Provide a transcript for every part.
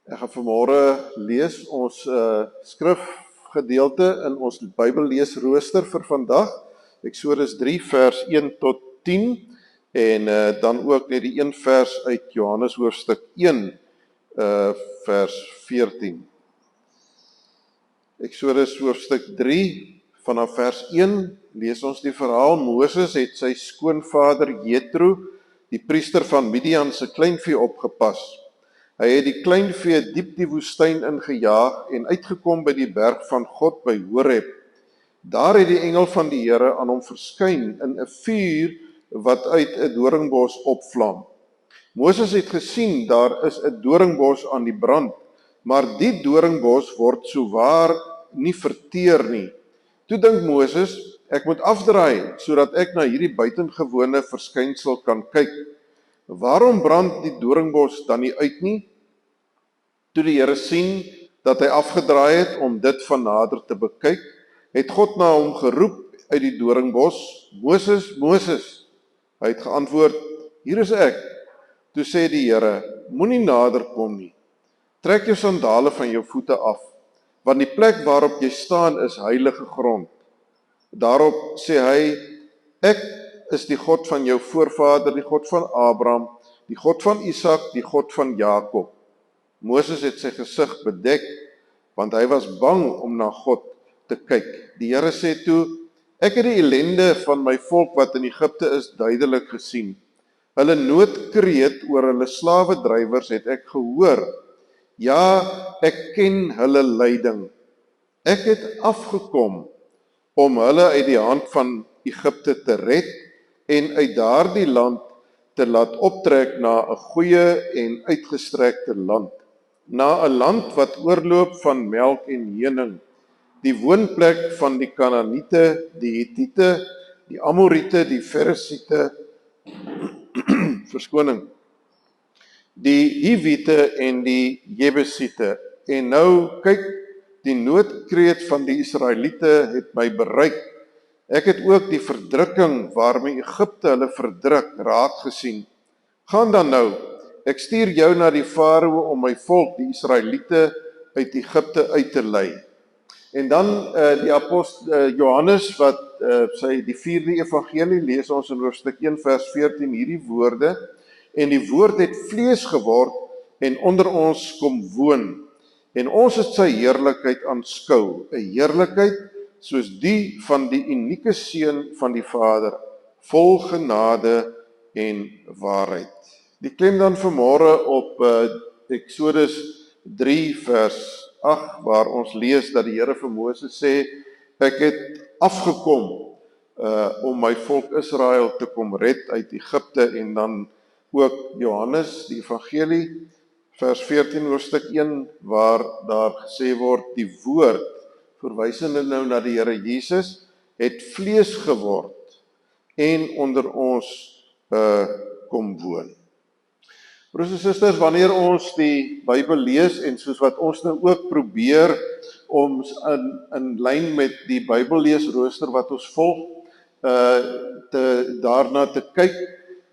Ek gaan vanmôre lees ons skrifgedeelte in ons Bybelleesrooster vir vandag. Eksodus 3 vers 1 tot 10 en dan ook net die een vers uit Johannes hoofstuk 1 vers 14. Eksodus hoofstuk 3 vanaf vers 1 lees ons die verhaal. Moses het sy skoonvader Jethro, die priester van Midian se kleinvee opgepas. Hy het die kleinvee diep die woestyn ingejaag en uitgekom by die berg van God by Horeb. Daar het die engel van die Here aan hom verskyn in 'n vuur wat uit 'n doringbos opvlam. Moses het gesien daar is 'n doringbos aan die brand, maar die doringbos word souwaar nie verteer nie. Toe dink Moses, ek moet afdraai sodat ek na hierdie buitengewone verskynsel kan kyk. Waarom brand die doringbos dan nie uit nie? Toe die Here sien dat hy afgedraai het om dit van nader te bekyk, het God na hom geroep uit die doringbos, Moses, Moses. Hy het geantwoord, hier is ek. Toe sê die Here, moenie nader kom nie. Trek jou sandale van jou voete af, want die plek waarop jy staan is heilige grond. Daarop sê hy, ek is die God van jou voorvader, die God van Abraham, die God van Isak, die God van Jakob. Moses het sy gesig bedek, want hy was bang om na God te kyk. Die Here sê toe, ek het die ellende van my volk wat in Egipte is duidelik gesien. Hulle noodkreet oor hulle slawedrywers het ek gehoor. Ja, ek ken hulle lyding. Ek het afgekom om hulle uit die hand van Egipte te red en uit daardie land te laat optrek na 'n goeie en uitgestrekte land. Na 'n land wat oorloop van melk en honing, die woonplek van die Kanaaniete, die Hittiete, die Amoriete, die Ferisiete, die Hiwiete en die Jebusiete. En nou kyk, die noodkreet van die Israeliete het my bereik. Ek het ook die verdrukking waarmee Egipte hulle verdruk raak gesien. Gaan dan nou, ek stuur jou na die Farao om my volk, die Israeliete, uit Egipte uit te lei. En dan die apostel Johannes wat die 4de evangelie lees ons in hoofstuk 1 vers 14 hierdie woorde, en die woord het vlees geword en onder ons kom woon. En ons het sy heerlikheid aanskou, 'n heerlikheid soos die van die unieke seun van die Vader, vol genade en waarheid. Die klem dan vanmôre op Eksodus 3 vers 8 waar ons lees dat die Here vir Moses sê, ek het afgekom om my volk Israel te kom red uit Egipte. En dan ook Johannes, die evangelie, vers 14 hoofstuk 1, waar daar gesê word, die woord, verwysende nou na die Here Jesus, het vlees geword en onder ons kom woon. Broers en susters, wanneer ons die Bybel lees en soos wat ons nou ook probeer om in lyn met die Bybelleesrooster wat ons volg, daarna te kyk,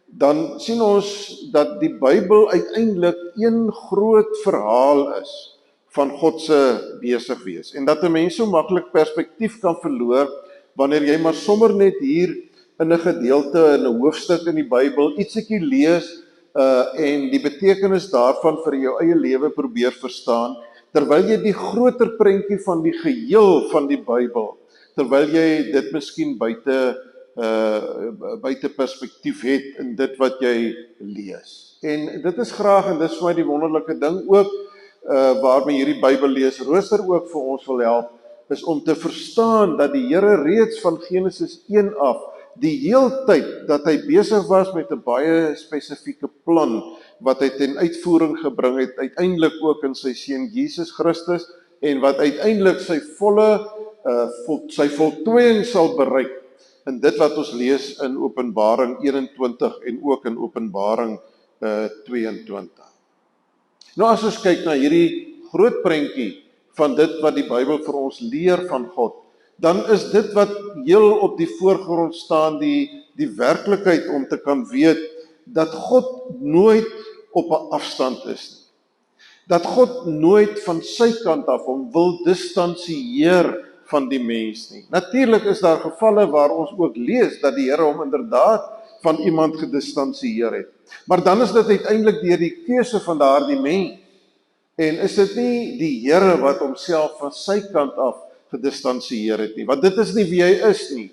dan sien ons dat die Bybel uiteindelik een groot verhaal is van God se besig wees. En dat 'n mens so maklik perspektief kan verloor wanneer jy maar sommer net hier in 'n gedeelte, in 'n hoofstuk in die Bybel ietsiekie lees en die betekenis daarvan vir jou eie lewe probeer verstaan, terwyl jy die groter prentjie van die geheel van die Bybel, terwyl jy dit miskien buite perspektief het in dit wat jy lees. En dit is graag, en dit is vir my die wonderlike ding ook, waarmee hierdie Bybelleesrooster ook vir ons wil help, is om te verstaan dat die Here reeds van Genesis 1 af, die heeltyd dat hy besig was met 'n baie spesifieke plan, wat hy ten uitvoering gebring het, uiteindelik ook in sy seun Jesus Christus, en wat uiteindelik sy voltooiing sal bereik, in dit wat ons lees in Openbaring 21 en ook in Openbaring 22. Nou as ons kyk na hierdie groot prentjie van dit wat die Bybel vir ons leer van God, dan is dit wat heel op die voorgrond staan, die werklikheid om te kan weet dat God nooit op 'n afstand is nie. Dat God nooit van sy kant af hom wil distansieer van die mens nie. Natuurlik is daar gevalle waar ons ook lees dat die Here hom inderdaad van iemand gedistansieer het. Maar dan is dit uiteindelik deur die keuse van daardie mens. En is dit nie die Here wat homself van sy kant af gedistansieer het nie, want dit is nie wie hy is nie.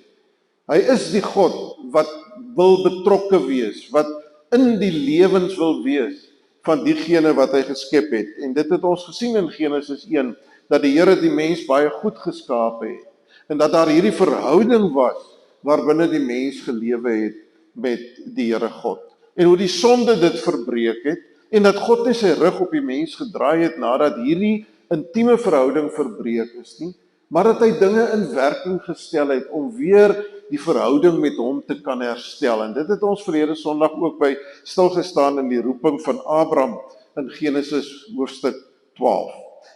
Hy is die God wat wil betrokke wees, wat in die lewens wil wees van diegene wat hy geskep het. En dit het ons gesien in Genesis 1, dat die Here die mens baie goed geskaap het, en dat daar hierdie verhouding was, waarbinne die mens gelewe het met die Here God. En hoe die sonde dit verbreek het, en dat God nie sy rug op die mens gedraai het, nadat hierdie intieme verhouding verbreek is nie, maar dat hy dinge in werking gestel het, om weer die verhouding met hom te kan herstel. En dit het ons verlede Sondag ook by stilgestaan in die roeping van Abraham in Genesis hoofstuk 12.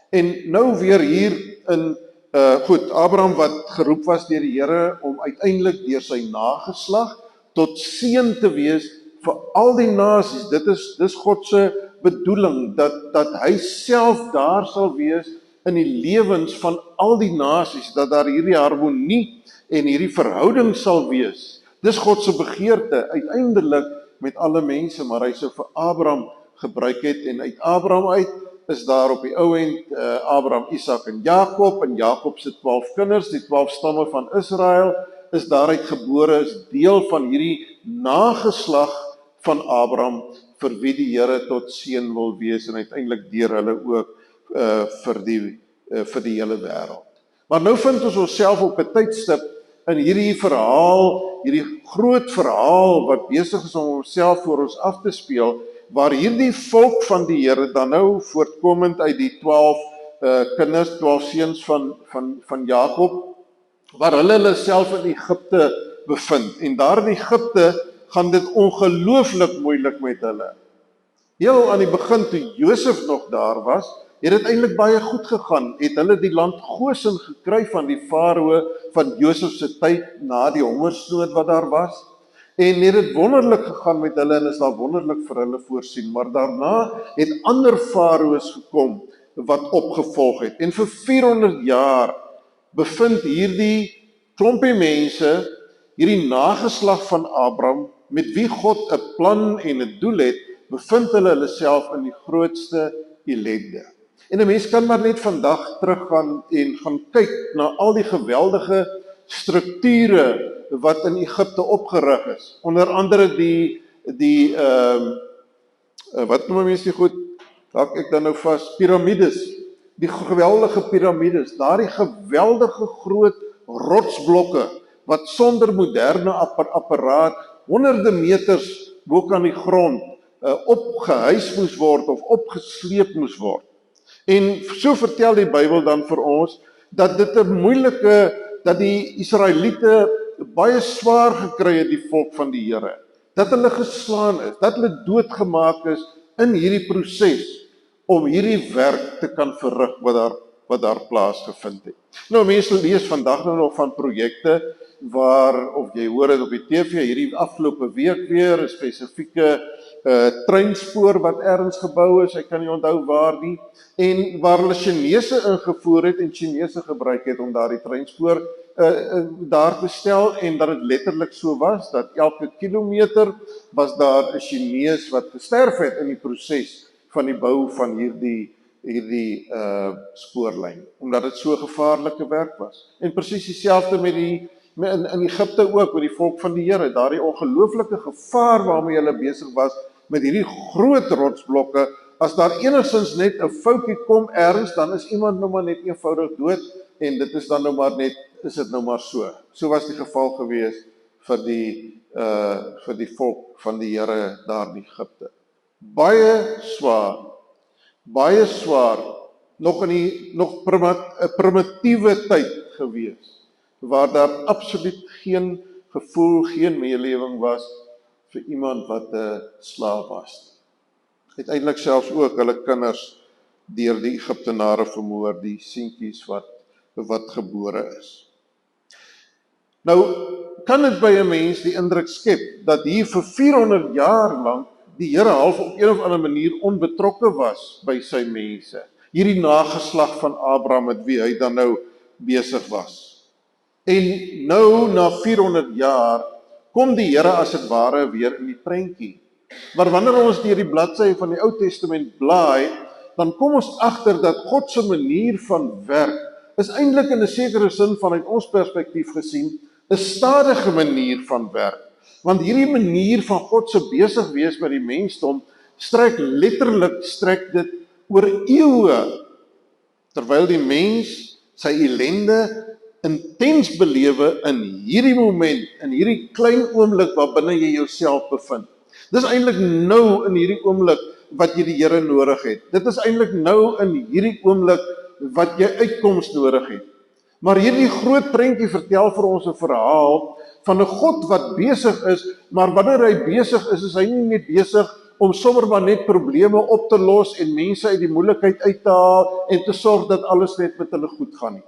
En nou weer hier in, Abraham wat geroep was deur die Here om uiteindelik deur sy nageslag tot seën te wees vir al die nasies. Dis God se bedoeling, dat hy self daar sal wees in die lewens van al die nasies, dat daar hierdie harmonie en hierdie verhouding sal wees. Dis God se begeerte uiteindelik met alle mense, maar hy sou vir Abraham gebruik het, en uit Abraham uit is daar op die ou end Abraham, Isak en Jakob se 12 kinders, die 12 stamme van Israel is daaruit gebore, is deel van hierdie nageslag van Abraham, vir wie die Here tot seën wil wees, en uiteindelik deur hulle ook vir die hele wêreld. Maar nou vind ons onsself op 'n tydstip in hierdie verhaal, hierdie groot verhaal wat besig is om homself voor ons af te speel, waar hierdie volk van die Here dan nou voortkomend uit die 12 kinders, 12 seuns van Jakob, waar hulle self in Egipte bevind. En daar in Egipte gaan dit ongelooflik moeilik met hulle. Heel aan die begin, toe Josef nog daar was, het dit eintlik baie goed gegaan. Het hulle die land Goshen gekry van die farao van Josef se tyd na die hongersnood wat daar was. En het dit wonderlik gegaan met hulle, en is daar wonderlik vir hulle voorsien. Maar daarna het ander farao's gekom wat opgevolg het. En vir 400 jaar bevind hierdie klompie mense, hierdie nageslag van Abraham, met wie God 'n plan en 'n doel het, bevind hulle self in die grootste ellende. En 'n mens kan maar net vandag teruggaan en gaan kyk na al die geweldige strukture wat in Egipte opgerig is. Onder andere wat noem mense die goed, raak ek dan nou vas, piramides. Die geweldige piramides, daardie geweldige groot rotsblokke, wat sonder moderne apparaat honderde meters bo aan die grond opgehuis moes word of opgesleep moes word. En so vertel die Bybel dan vir ons dat dit 'n moeilike, dat die Israeliete baie swaar gekry het, die volk van die Here. Dat hulle geslaan is, dat hulle doodgemaak is in hierdie proses om hierdie werk te kan verrig wat daar plaasgevind het. Nou mense lees vandag nou nog van projekte waar, of jy hoor dit op die TV, hierdie afgelope week weer 'n spesifieke treinspoor wat ergens gebou is, ek kan nie onthou waar nie, en waar hulle Chinese ingevoer het en Chinese gebruik het om daardie treinspoor daar te stel, en dat dit letterlik so was, dat elke kilometer was daar 'n Chinees wat gesterf het in die proses van die bou van hierdie spoorlyn, omdat dit so gevaarlike werk was. En presies dieselfde in Egipte ook, met die volk van die Here, daardie ongelooflike gevaar waarmee hulle besig was, met hierdie groot rotsblokke. As daar enigstens net 'n foutjie kom ergens, dan is iemand nou maar net eenvoudig dood, en dit is dan nou maar net, is dit nou maar so. So was die geval gewees vir die volk van die Here daar in Egipte. Baie swaar, nog 'n primitiewe tyd gewees, waar daar absoluut geen gevoel, geen meelewing was vir iemand wat 'n slaaf was. Uiteindelik selfs ook hulle kinders deur die Egiptenare vermoor, die seentjies wat gebore is. Nou, kan dit by 'n mens die indruk skep dat hier vir 400 jaar lank die Here half op een of ander manier onbetrokke was by sy mense. Hierdie nageslag van Abraham met wie hy dan nou besig was. En nou na 400 jaar kom die Here as dit ware weer in die prentjie. Maar wanneer ons deur die bladsye van die Ou Testament blaai, dan kom ons agter dat God se manier van werk is eintlik in 'n sekere sin vanuit ons perspektief gesien 'n stadige manier van werk. Want hierdie manier van God se besig wees met die mensdom strek dit oor eeue, terwyl die mens sy ellende intens belewe in hierdie moment, in hierdie klein oomblik waarbinne jy jouself bevind. Dis eintlik nou in hierdie oomblik wat jy die Here nodig het. Dit is eintlik nou in hierdie oomblik wat jy uitkoms nodig het. Maar hierdie groot prentjie vertel vir ons 'n verhaal van 'n God wat besig is, maar wanneer hy besig is hy nie net besig om sommer maar net probleme op te los en mense uit die moeilikheid uit te haal en te sorg dat alles net met hulle goed gaan nie.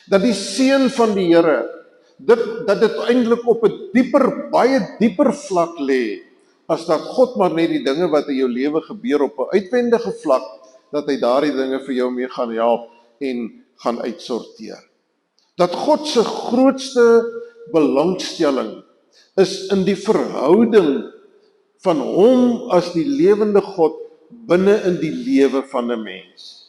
Dat die seën van die Here, dat dit eintlik op 'n dieper, baie dieper vlak lê, as dat God maar net die dinge wat in jou lewe gebeur op 'n uitwendige vlak, dat hy daardie dinge vir jou mee gaan help en gaan uitsorteer. Dat God se grootste belangstelling is in die verhouding van hom as die lewende God binne in die lewe van 'n mens.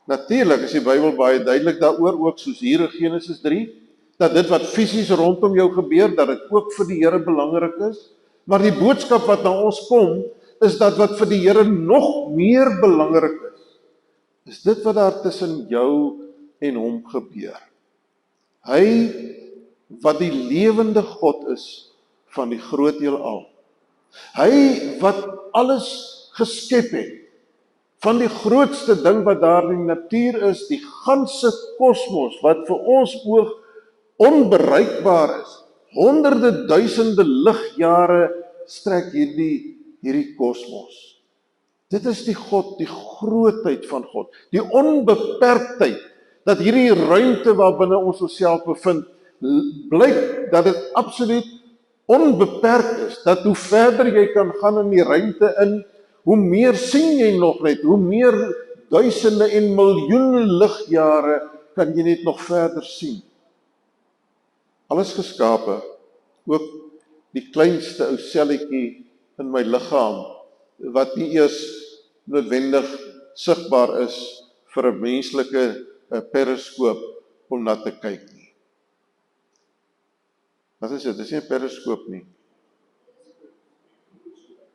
Natuurlik is die Bybel baie duidelik daaroor, ook soos hier in Genesis 3, dat dit wat fisies rondom jou gebeur, dat dit ook vir die Here belangrik is. Maar die boodskap wat na ons kom, is dat wat vir die Here nog meer belangrik is dit wat daar tussen jou en hom gebeur. Hy wat die lewende God is van die groot heelal. Hy wat alles geskep het, van die grootste ding wat daar in die natuur is, die ganse kosmos, wat vir ons oog onbereikbaar is. Honderde duisende ligjare strek hierdie kosmos. Dit is die God, die grootheid van God, die onbeperktheid, dat hierdie ruimte waarbinne ons onsself bevind, blyk dat dit absoluut onbeperk is, dat hoe verder jy kan gaan in die ruimte in, hoe meer sien jy nog net, hoe meer duisende en miljoene ligjare kan jy net nog verder sien. Alles geskape, ook die kleinste ou selletjie in my liggaam, wat nie eers noodwendig sigbaar is vir 'n menslike periskoop om na te kyk nie. Wat is dit? Dis nie 'n periskoop nie.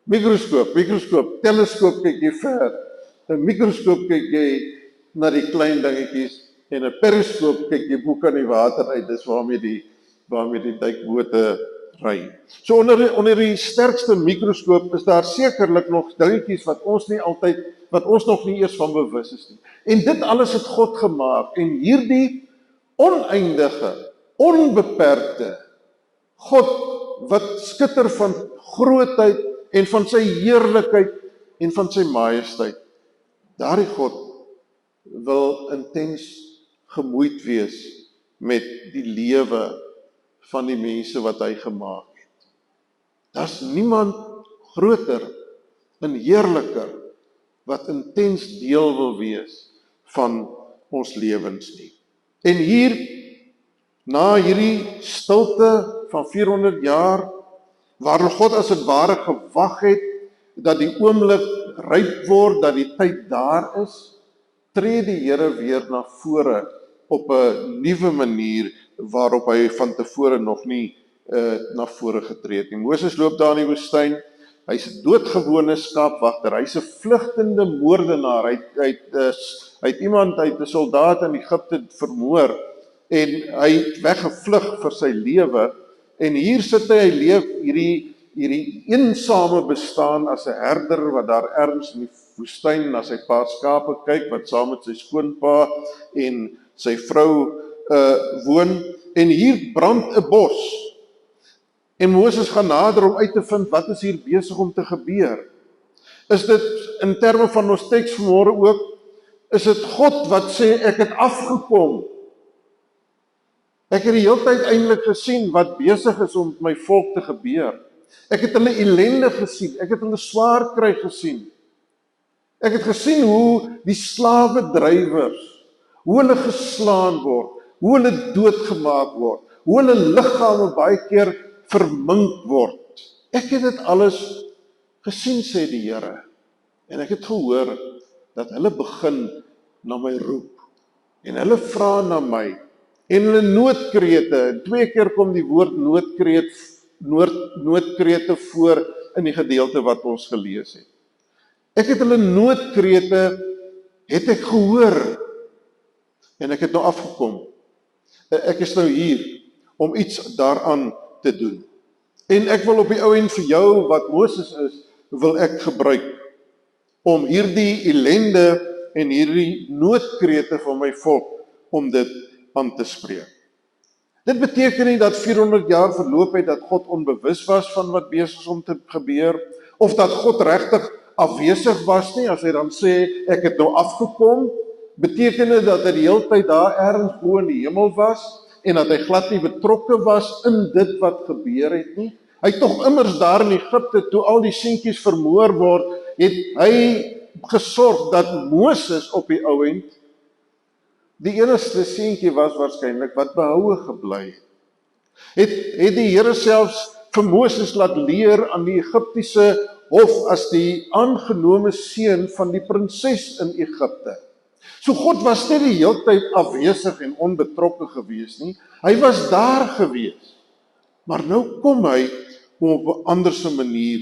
Mikroskoop, teleskoop kyk jy ver. 'n Mikroskoop kyk jy na die klein dingetjies en 'n periskoop kyk jy bo kan die water uit. Dis waarmee die duikbote ry. So onder die sterkste mikroskoop is daar sekerlik nog dingetjies wat ons nog nie eers van bewus is nie. En dit alles het God gemaak, en hierdie oneindige, onbeperkte God wat skitter van grootheid en van sy heerlikheid en van sy majesteit. Daardie God wil intens gemoeid wees met die lewe van die mense wat hy gemaak het. Daar's niemand groter en heerliker wat intens deel wil wees van ons lewens nie. En hier, na hierdie stilte van 400 jaar, waar God as het ware gewag het, dat die oomblik ryp word, dat die tyd daar is, tree die Here weer na vore op 'n nuwe manier, waarop hy van tevore nog nie na vore getree het nie. Moses loop daar in die woestyn, hy's 'n doodgewone skaapwagter, hy's 'n vlugtende moordenaar, hy het iemand uit 'n soldaat in Egipte vermoor, en hy het weggevlug vir sy lewe, en hier sit hy leef hierdie eensame bestaan as 'n herder, wat daar ergens in die woestyn na sy paar skape kyk, wat saam met sy skoonpa en sy vrou woon, en hier brand 'n bos. En Moses gaan nader om uit te vind, wat is hier besig om te gebeur? Is dit, in terme van ons teks vanmôre ook, is dit God wat sê, ek het afgekom. Ek het die hele tyd eintlik gesien wat besig is om met my volk te gebeur. Ek het hulle ellende gesien, ek het hulle swaar kry gesien. Ek het gesien hoe die slawedrywers, hoe hulle geslaan word, hoe hulle doodgemaak word, hoe hulle liggame baie keer vermink word. Ek het dit alles gesien, sê die Here. En ek het gehoor dat hulle begin na my roep. En hulle vra na my. En hulle noodkrete, en 2 keer kom die woord noodkrete voor in die gedeelte wat ons gelees het. Ek het hulle noodkrete, het ek gehoor, en ek het nou afgekom. Ek is nou hier, om iets daaraan te doen. En ek wil op die ou end vir jou, wat Moses is, wil ek gebruik, om hierdie ellende, en hierdie noodkrete van my volk, om dit aan te spreek. Dit beteken nie dat 400 jaar verloop het, dat God onbewus was van wat besig is om te gebeur, of dat God regtig afwesig was nie, as hy dan sê, ek het nou afgekom, beteken dit dat hy die hele tyd daar ergens bo in die hemel was, en dat hy glad nie betrokke was in dit wat gebeur het nie. Hy het tog immers daar in Egipte, toe al die seentjies vermoor word, het hy gesorg dat Moses op die ou end, die enigste seentjie was waarskynlik wat behoue gebly het. Het die Here selfs vir Moses laat leer aan die Egiptiese hof as die aangenome seun van die prinses in Egipte. So God was nie die hele tyd afwesig en onbetrokke gewees nie. Hy was daar gewees. Maar nou kom hy om op 'n anderse manier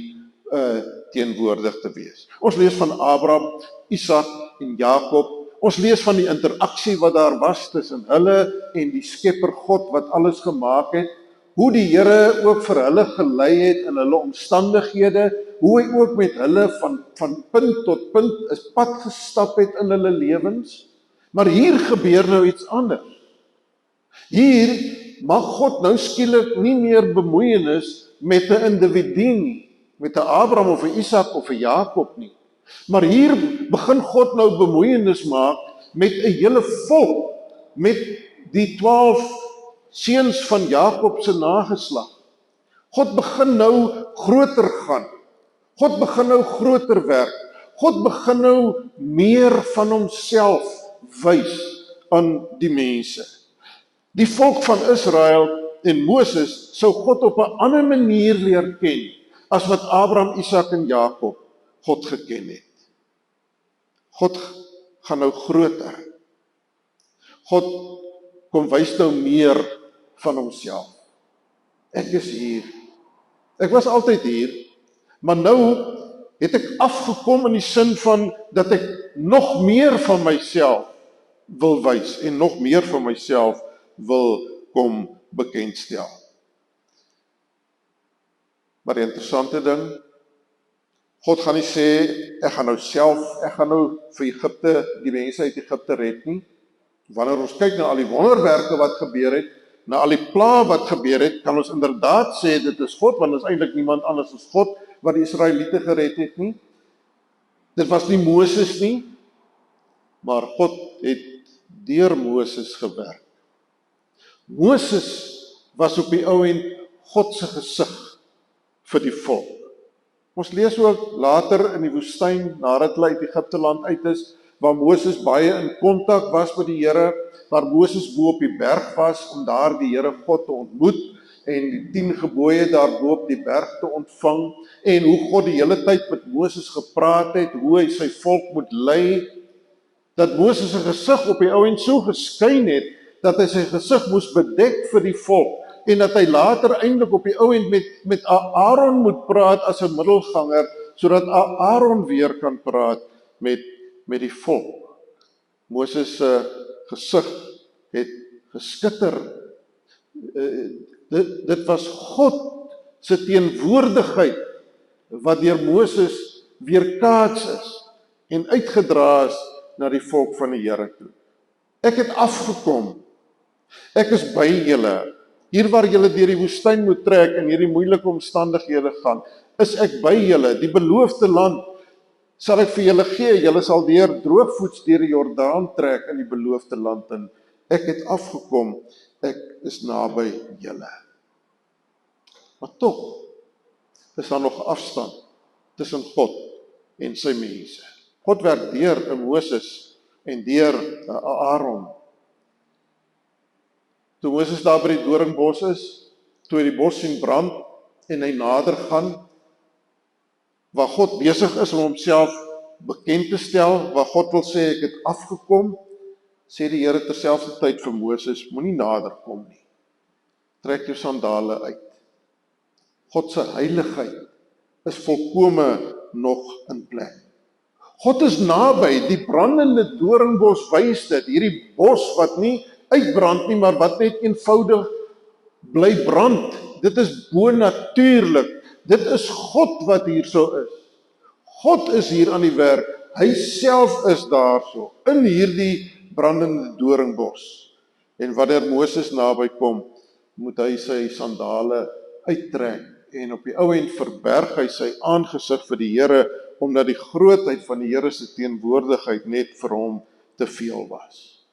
teenwoordig te wees. Ons lees van Abraham, Isak en Jakob. Ons lees van die interaksie wat daar was tussen hulle en die Skepper God wat alles gemaak het. Hoe die Here ook vir hulle gelei het in hulle omstandighede, hoe hy ook met hulle van punt tot punt 'n pad gestap het in hulle lewens. Maar hier gebeur nou iets anders. Hier mag God nou skielik nie meer bemoeienis met 'n individu nie, met 'n Abraham of 'n Isak of 'n Jakob nie. Maar hier begin God nou bemoeienis maak met 'n hele volk, met die 12 seuns van Jakob se nageslag. God begin nou groter gaan. God begin nou groter werk. God begin nou meer van homself wys aan die mense. Die volk van Israel en Moses sou God op 'n ander manier leer ken as wat Abraham, Isak en Jakob God geken het. God gaan nou groter. God kom wys nou meer van homself. Ek is hier. Ek was altyd hier, maar nou het ek afgekom in die sin van dat ek nog meer van myself wil wys en nog meer van myself wil kom bekendstel. Maar die interessante ding, God gaan nie sê, ek gaan nou vir Egipte, die mense uit Egipte red nie. Wanneer ons kyk na al die wonderwerke wat gebeur het, na al die plaae wat gebeur het, kan ons inderdaad sê, dit is God, want dit is eintlik niemand anders as God, wat die Israeliete gered het nie. Dit was nie Moses nie, maar God het deur Moses gewerk. Moses was op die ou end God se gesig vir die volk. Ons lees ook later in die woestyn, nadat hulle uit Egipte land uit is, waar Moses baie in kontak was met die Here, waar Moses bo op die berg was om daar die Here God te ontmoet en die 10 gebooie daar bo op die berg te ontvang, en hoe God die hele tyd met Moses gepraat het, hoe hy sy volk moet lei, dat Moses se gesig op die ou end so geskyn het, dat hy sy gesig moes bedek vir die volk, en dat hy later eintlik op die ou end met Aaron moet praat as 'n middelganger, sodat Aaron weer kan praat met die volk. Moses se gesig het geskitter. Dit was God se teenwoordigheid wat deur Moses weerkaats is en uitgedra is na die volk van die Here toe. Ek het afgekom. Ek is by julle. Hier waar julle deur die woestyn moet trek en hierdie moeilike omstandighede gaan, is ek by julle. Die beloofde land sal ek vir julle gee. Julle sal droogvoets deur die Jordaan trek in die beloofde land in. Ek het afgekom. Ek is naby julle. Maar tog, is daar nog afstand tussen God en sy mense. God werk deur 'n Moses en deur 'n Aaron. Toe Moses daar by die doringbos is, toe hy die bos sien brand en hy nader gaan, waar God besig is om homself bekend te stel, waar God wil sê ek het afgekom, sê die Here terselfdertyd vir Moses, moenie nader kom nie. Trek jou sandale uit. God se heiligheid is volkome nog in plek. God is naby, die brandende doringbos wys dit, hierdie bos wat nie uitbrand nie, maar wat net eenvoudig bly brand. Dit is bonatuurlik. Dit is God wat hierso is. God is hier aan die werk. Hy self is daarso, in hierdie brandende doringbos. En wanneer Moses naby kom, moet hy sy sandale uittrek. En op die ou end verberg hy sy aangesig vir die Here, omdat die grootheid van die Here se teenwoordigheid net vir hom te veel was.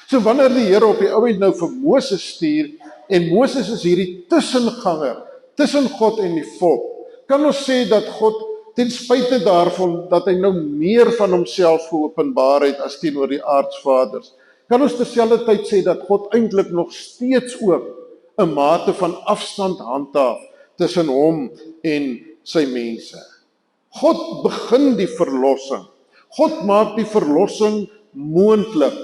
So wanneer die Here op die ou end nou vir Moses stuur, en Moses is hierdie tussenganger, tussen God en die volk, kan ons sê dat God, ten spyte daarvan dat hy nou meer van homself geopenbaar het as teenoor die aardsvaders, kan ons terselfdertyd sê dat God eintlik nog steeds ook 'n mate van afstand handhaaf tussen hom en sy mense. God begin die verlossing. God maak die verlossing moontlik,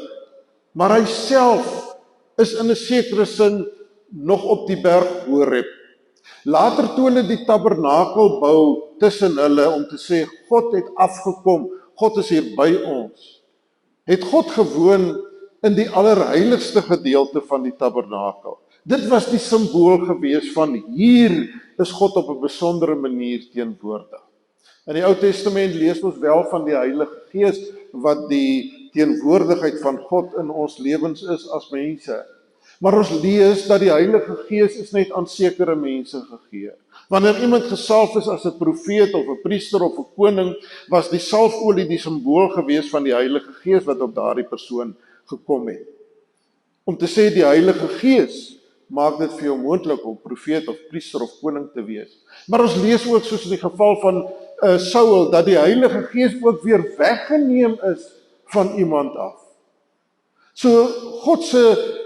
maar hy self is in 'n sekere sin nog op die berg Horeb. Later toe hulle die tabernakel bou tussen hulle om te sê God het afgekom, God is hier by ons, het God gewoon in die allerheiligste gedeelte van die tabernakel. Dit was die simbool gewees van hier is God op 'n besondere manier teenwoordig. In die Ou Testament lees ons wel van die Heilige Gees wat die teenwoordigheid van God in ons lewens is as mense. Maar ons lees dat die Heilige Gees is net aan sekere mense gegee. Wanneer iemand gesalf is as 'n profeet of 'n priester of 'n koning, was die salfolie die simbool gewees van die Heilige Gees wat op daardie persoon gekom het. Om te sê die Heilige Gees maak dit vir jou moontlik om profeet of priester of koning te wees. Maar ons lees ook soos in die geval van Saul, dat die Heilige Gees ook weer weggeneem is van iemand af. So God se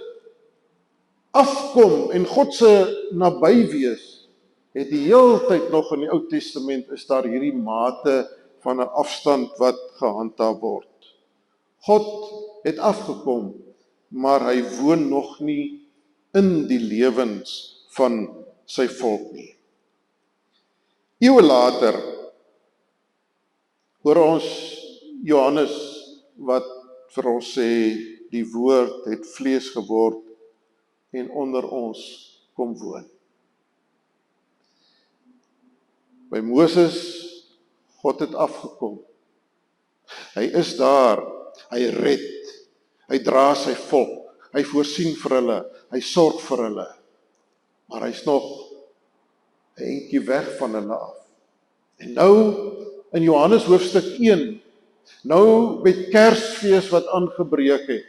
afkom en God se nabywees het die heeltyd nog in die Ou Testament is daar hierdie mate van 'n afstand wat gehandhaaf word. God het afgekom, maar hy woon nog nie in die lewens van sy volk nie. Eeue later hoor ons Johannes wat vir ons sê die woord het vlees geword en onder ons kom woon. By Moses, God het afgekom. Hy is daar, hy red, hy dra sy volk, hy voorsien vir hulle, hy sorg vir hulle. Maar hy's nog 'n entjie weg van hulle af. En nou in Johannes hoofstuk 1, nou met Kersfees wat aangebreek het,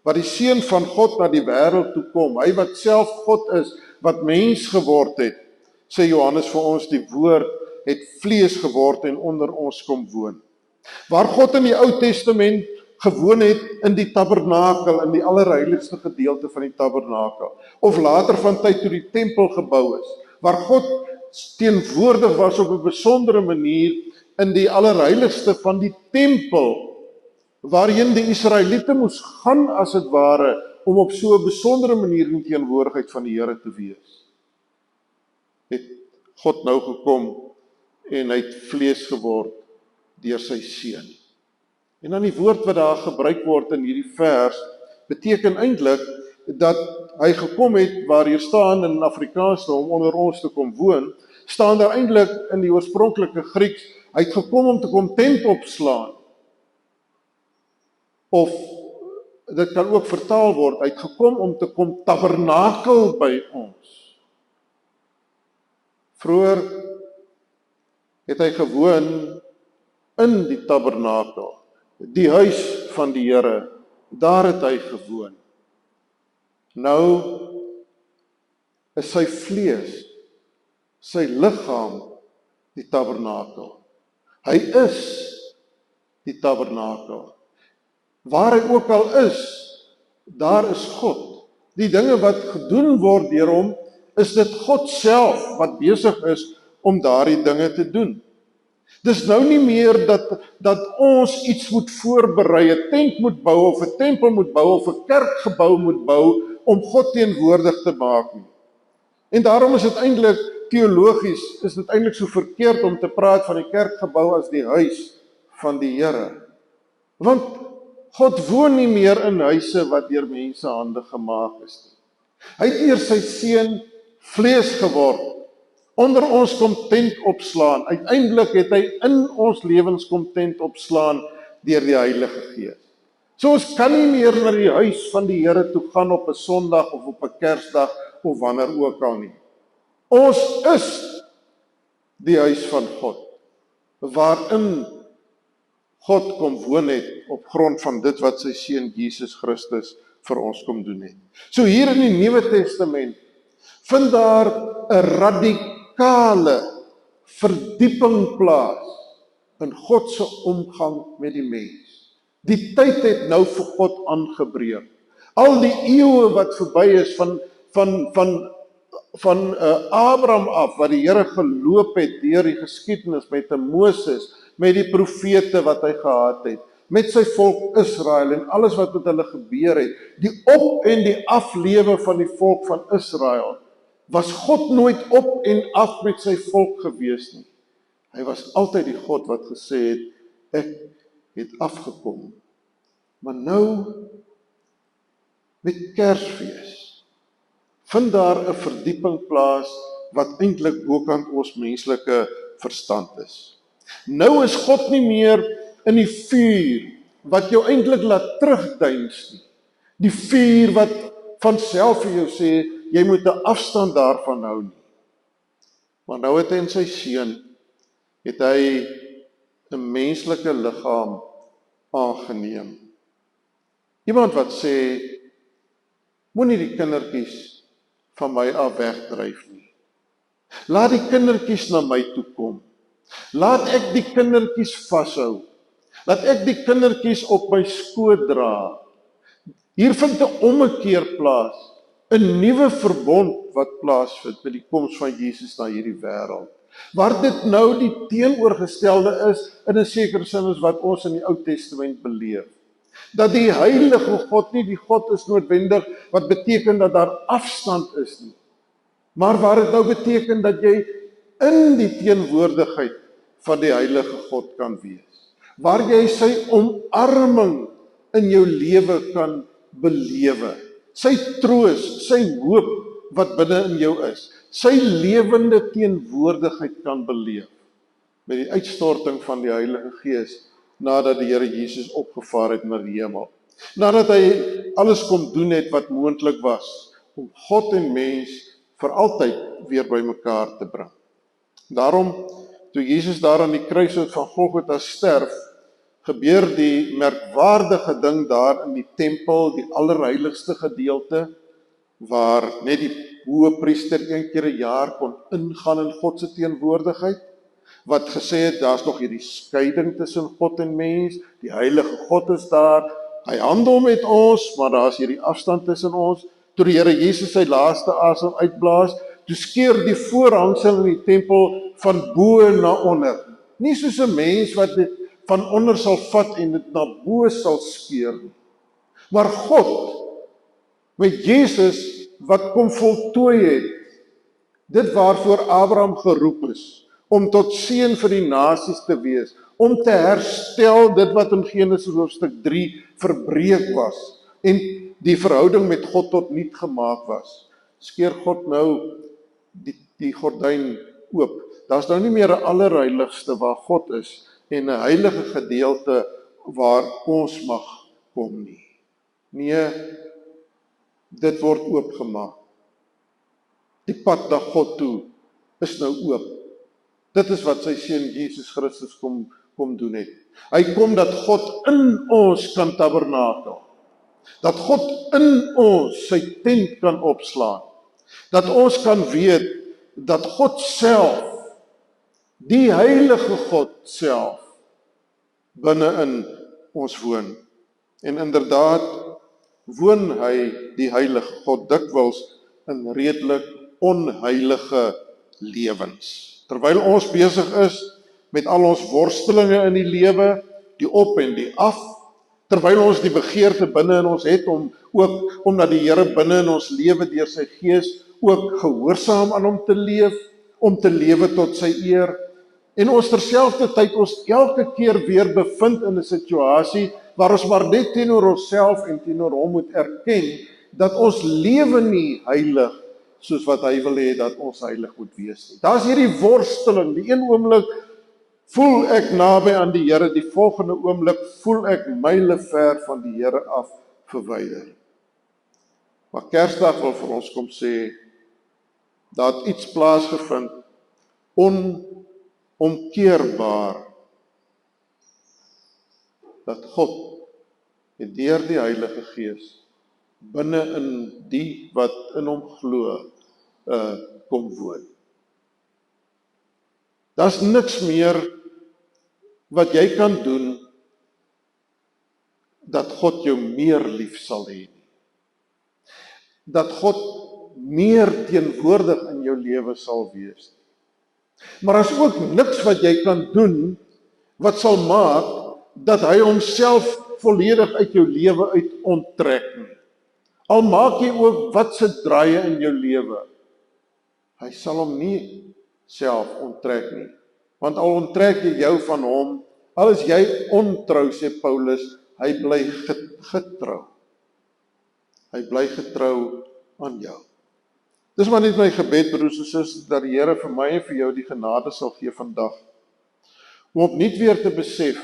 wat die Seun van God na die wêreld toe kom, hy wat self God is, wat mens geword het, sê Johannes vir ons, die woord het vlees geword en onder ons kom woon. Waar God in die Ou Testament gewoon het in die tabernakel, in die allerheiligste gedeelte van die tabernakel, of later van tyd toe die tempel gebou is, waar God teenwoordig was op 'n besondere manier in die allerheiligste van die tempel, waarheen die Israeliete moes gaan as het ware, om op so 'n besondere manier in teenwoordigheid van die Here te wees. Het God nou gekom en hy het vlees geword deur sy Seun. En dan die woord wat daar gebruik word in hierdie vers, beteken eintlik dat hy gekom het, waar hier staan in Afrikaans om onder ons te kom woon, staan daar eintlik in die oorspronklike Grieks, hy het gekom om te kom tent opslaan. Of dit kan ook vertaal word, hy het gekom om te kom tabernakel by ons. Vroeger het hy gewoon in die tabernakel, die huis van die Here, daar het hy gewoon. Nou is sy vlees, sy liggaam die tabernakel. Hy is die tabernakel. Waar hy ook al is, daar is God. Die dinge wat gedoen word deur hom, is dit God self wat besig is om daardie dinge te doen. Dis nou nie meer dat ons iets moet voorberei, 'n tent moet bou of 'n tempel moet bou of 'n kerkgebou moet bou om God teenwoordig te maak nie. En daarom is dit eintlik teologies, is dit eintlik so verkeerd om te praat van die kerkgebou as die huis van die Here. Want God woon nie meer in huise wat deur mense hande gemaak is nie. Hy het eers sy seun vlees geword, onder ons kom tent opslaan. Uiteindelik het hy in ons lewens kom tent opslaan deur die Heilige Gees. So ons kan nie meer na die huis van die Here toe gaan op 'n Sondag of op 'n Kersdag of wanneer ook al nie. Ons is die huis van God, waarin God kom woon het op grond van dit wat sy seun Jesus Christus vir ons kom doen het. So hier in die Nuwe Testament vind daar 'n radikale verdieping plaas in God se omgang met die mens. Die tyd het nou vir God aangebreek. Al die eeue wat verby is van Abraham af, wat die Here geloop het deur die geskiedenis met Moses, met die profete wat hy gehad het, met sy volk Israel en alles wat met hulle gebeur het, die op en die aflewe van die volk van Israel, was God nooit op en af met sy volk gewees nie. Hy was altyd die God wat gesê het, ek het afgekom. Maar nou, met Kersfees, vind daar 'n verdieping plaas wat eintlik bokant ons menslike verstand is. Nou is God nie meer in die vuur wat jou eintlik laat terugduins nie. Die vuur wat van self vir jou sê, jy moet 'n afstand daarvan hou nie. Maar nou het hy in sy seun, het hy 'n menslike liggaam aangeneem. Iemand wat sê, moenie die kindertjies van my af wegdryf nie. Laat die kindertjies na my toe kom. Laat ek die kindertjies vashou. Laat ek die kindertjies op my skoot dra. Hier vind 'n ommekeer plaas, 'n nuwe verbond wat plaasvind met die koms van Jesus na hierdie wêreld. Waar dit nou die teenoorgestelde is, in 'n sekere sin is wat ons in die Ou Testament beleef. Dat die heilige God nie die God is noodwendig wat beteken dat daar afstand is nie. Maar waar dit nou beteken dat jy in die teenwoordigheid van die heilige God kan wees. Waar jy sy omarming in jou lewe kan belewe. Sy troos, sy hoop wat binne in jou is. Sy lewende teenwoordigheid kan beleef. Met die uitstorting van die Heilige Gees nadat die Here Jesus opgevaar het na die hemel. Nadat hy alles kom doen het wat moontlik was om God en mens vir altyd weer bymekaar te bring. Daarom, toe Jesus daar aan die kruishout van Golgotha sterf, gebeur die merkwaardige ding daar in die tempel, die allerheiligste gedeelte, waar net die hoëpriester een keer 'n jaar kon ingaan in God se teenwoordigheid, wat gesê het, daar's nog hierdie skeiding tussen God en mens, die heilige God is daar, hy handel met ons, maar daar's hierdie afstand tussen ons. Toe die Here Jesus sy laaste asem uitblaas, toe skeur die voorhangsel in die tempel van bo na onder. Nie soos 'n mens wat dit van onder sal vat en dit na bo sal skeur nie. Maar God, met Jesus, wat kom voltooi het, dit waarvoor Abraham geroep is, om tot seën vir die nasies te wees, om te herstel dit wat in Genesis hoofstuk 3 verbreek was, en die verhouding met God tot niet gemaak was, skeur God nou die gordyn oop. Daar's nou nie meer 'n allerheiligste waar God is, en 'n heilige gedeelte waar ons mag kom nie. Nee, dit word oopgemaak. Die pad na God toe is nou oop. Dit is wat sy seun Jesus Christus kom doen het. Hy kom dat God in ons kan tabernakel. Dat God in ons sy tent kan opslaan. Dat ons kan weet dat God self die heilige God self binne in ons woon. En inderdaad woon hy, die heilige God, dikwels in redelik onheilige lewens. Terwyl ons besig is met al ons worstelinge in die lewe, die op en die af, terwyl ons die begeerte binne in ons het omdat die Here binne in ons lewe deur sy Gees ook gehoorsaam aan hom te leef, om te lewe tot sy eer, en ons terselfdertyd ons elke keer weer bevind in 'n situasie waar ons maar net teenoor onsself en teenoor hom moet erken dat ons lewe nie heilig soos wat hy wil hê dat ons heilig moet wees nie. Daar's hierdie worsteling, die een oomblik voel ek naby aan die Here, die volgende oomblik voel ek myle ver van die Here af verwyder. Maar Kersdag wil vir ons kom sê, daar het iets plaasgevind, onomkeerbaar, dat God het deur die Heilige Gees binne in die wat in hom glo kom woon. Daar's niks meer wat jy kan doen dat God jou meer lief sal hê nie. Dat God meer teenwoordig in jou lewe sal wees. Maar as ook niks wat jy kan doen wat sal maak dat hy homself volledig uit jou lewe uit onttrek nie. Al maak jy ook wat se draaie in jou lewe, hy sal hom nie self onttrek nie. Want al onttrek jy jou van hom, al is jy ontrou, sê Paulus, hy bly getrou. Hy bly getrou aan jou. Dis maar net my gebed, broers en susters, dat die Here vir my en vir jou die genade sal gee vandag, om opnuut weer te besef,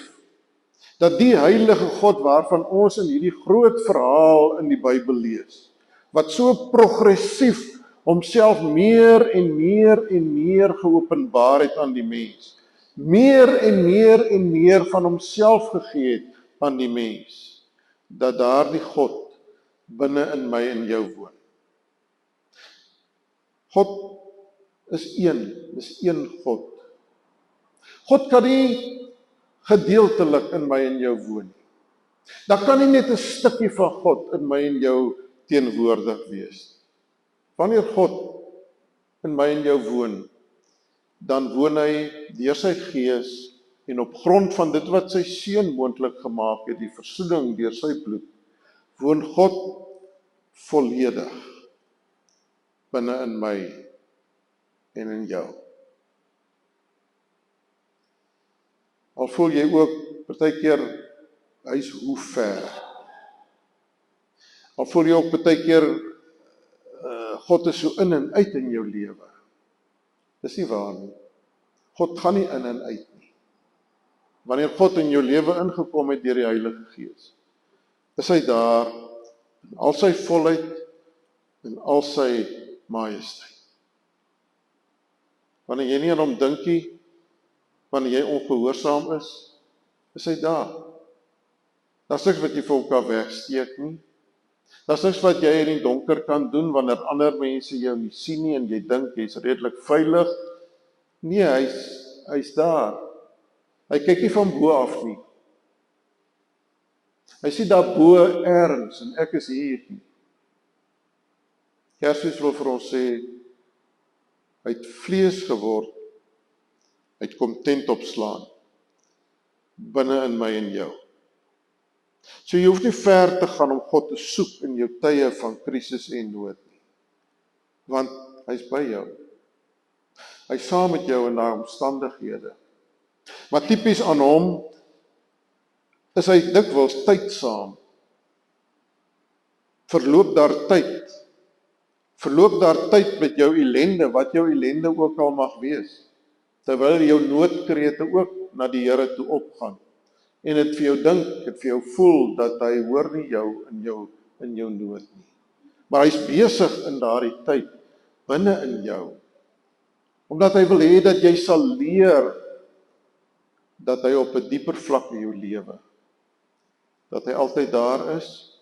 dat die heilige God waarvan ons in hierdie groot verhaal in die Bybel lees, wat so progressief homself meer en meer geopenbaar het aan die mens, meer en meer van homself gegee het aan die mens, dat daardie God binne in my en jou woon. God is een God. God kan nie gedeeltelik in my en jou woon nie. Daar kan nie net 'n stukkie van God in my en jou teenwoordig wees. Wanneer God in my en jou woon, dan woon hy deur sy Gees en op grond van dit wat sy Seun moontlik gemaak het, die versoening deur sy bloed, woon God volledig binne in my en in jou. Al voel jy ook partykeer hy's hoe ver. Al voel jy ook partykeer God is so in en uit in jou lewe. Dis nie waar nie. God gaan nie in en uit nie. Wanneer God in jou lewe ingekom het deur die Heilige Gees, is hy daar in al sy volheid en al sy majesteit. Wanneer jy nie aan hom dink nie, wanneer jy ongehoorsaam is hy daar. Daar's niks wat jy vir hom kan wegsteek nie. Daar's niks wat jy in die donker kan doen wanneer ander mense jou nie sien nie en jy dink jy's redelik veilig. Nee, hy's daar. Hy kyk nie van bo af nie. Hy sien daar bo ergens en ek is hier nie. Kersfees wil vir ons sê, hy het vlees geword, hy het kom tent opslaan, binne in my en jou. So jy hoef nie ver te gaan om God te soek in jou tye van krisis en nood nie. Want hy's by jou. Hy's saam met jou in daai omstandighede. Maar tipies aan hom is hy dikwels tydsaam. Verloop daar tyd met jou ellende, wat jou ellende ook al mag wees, terwyl jou noodkrete ook na die Here toe opgaan. En het vir jou dink, het vir jou voel dat hy hoor nie jou in jou nood nie. Maar hy's besig in daardie tyd binne in jou. Omdat hy wil hê dat jy sal leer dat hy op 'n dieper vlak in jou lewe, dat hy altyd daar is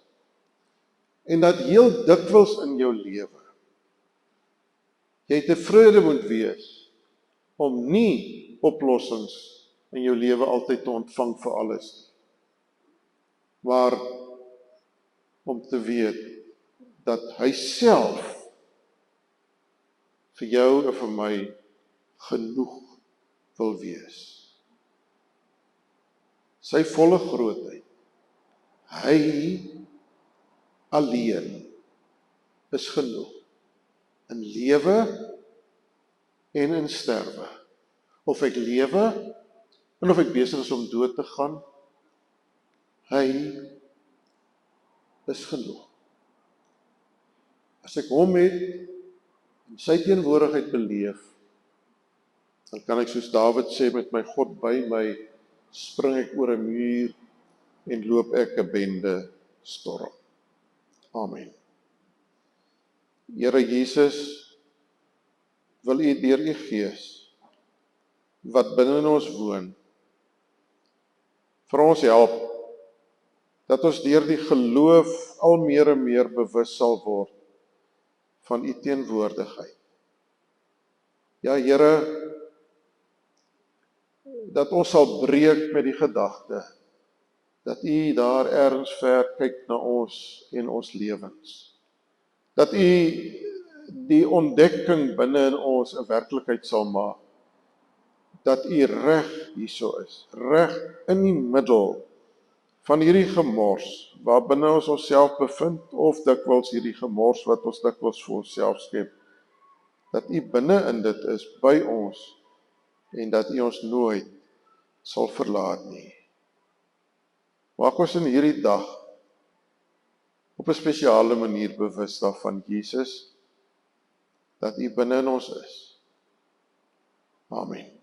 en dat heel dikwels in jou lewe jy tevrede moet wees om nie oplossings in jou lewe altyd te ontvang vir alles nie, maar om te weet dat hy self vir jou en vir my genoeg wil wees. Sy volle grootheid, hy alleen is genoeg, in lewe en in sterwe. Of ek lewe, en of ek besig is om dood te gaan, hy is genoeg. As ek hom het, en sy teenwoordigheid beleef, dan kan ek soos Dawid sê, met my God by my, spring ek oor 'n muur, en loop ek 'n bende storm. Amen. Here Jesus, wil U deur U Gees, wat binne in ons woon, vir ons help, dat ons deur die geloof al meer en meer bewus sal word van U teenwoordigheid. Ja, Here, dat ons sal breek met die gedagte, dat U daar ergens ver kyk na ons en ons lewens. Dat U die ontdekking binne in ons 'n werklikheid sal maak. Dat U reg hierso is, reg in die middel van hierdie gemors, waarbinne ons onsself bevind, of dikwels hierdie gemors wat ons dikwels vir onsself skep, dat U binne in dit is, by ons, en dat U ons nooit sal verlaat nie. Maak ons in hierdie dag op 'n spesiale manier bewus daarvan, Jesus, dat U binne in ons is. Amen.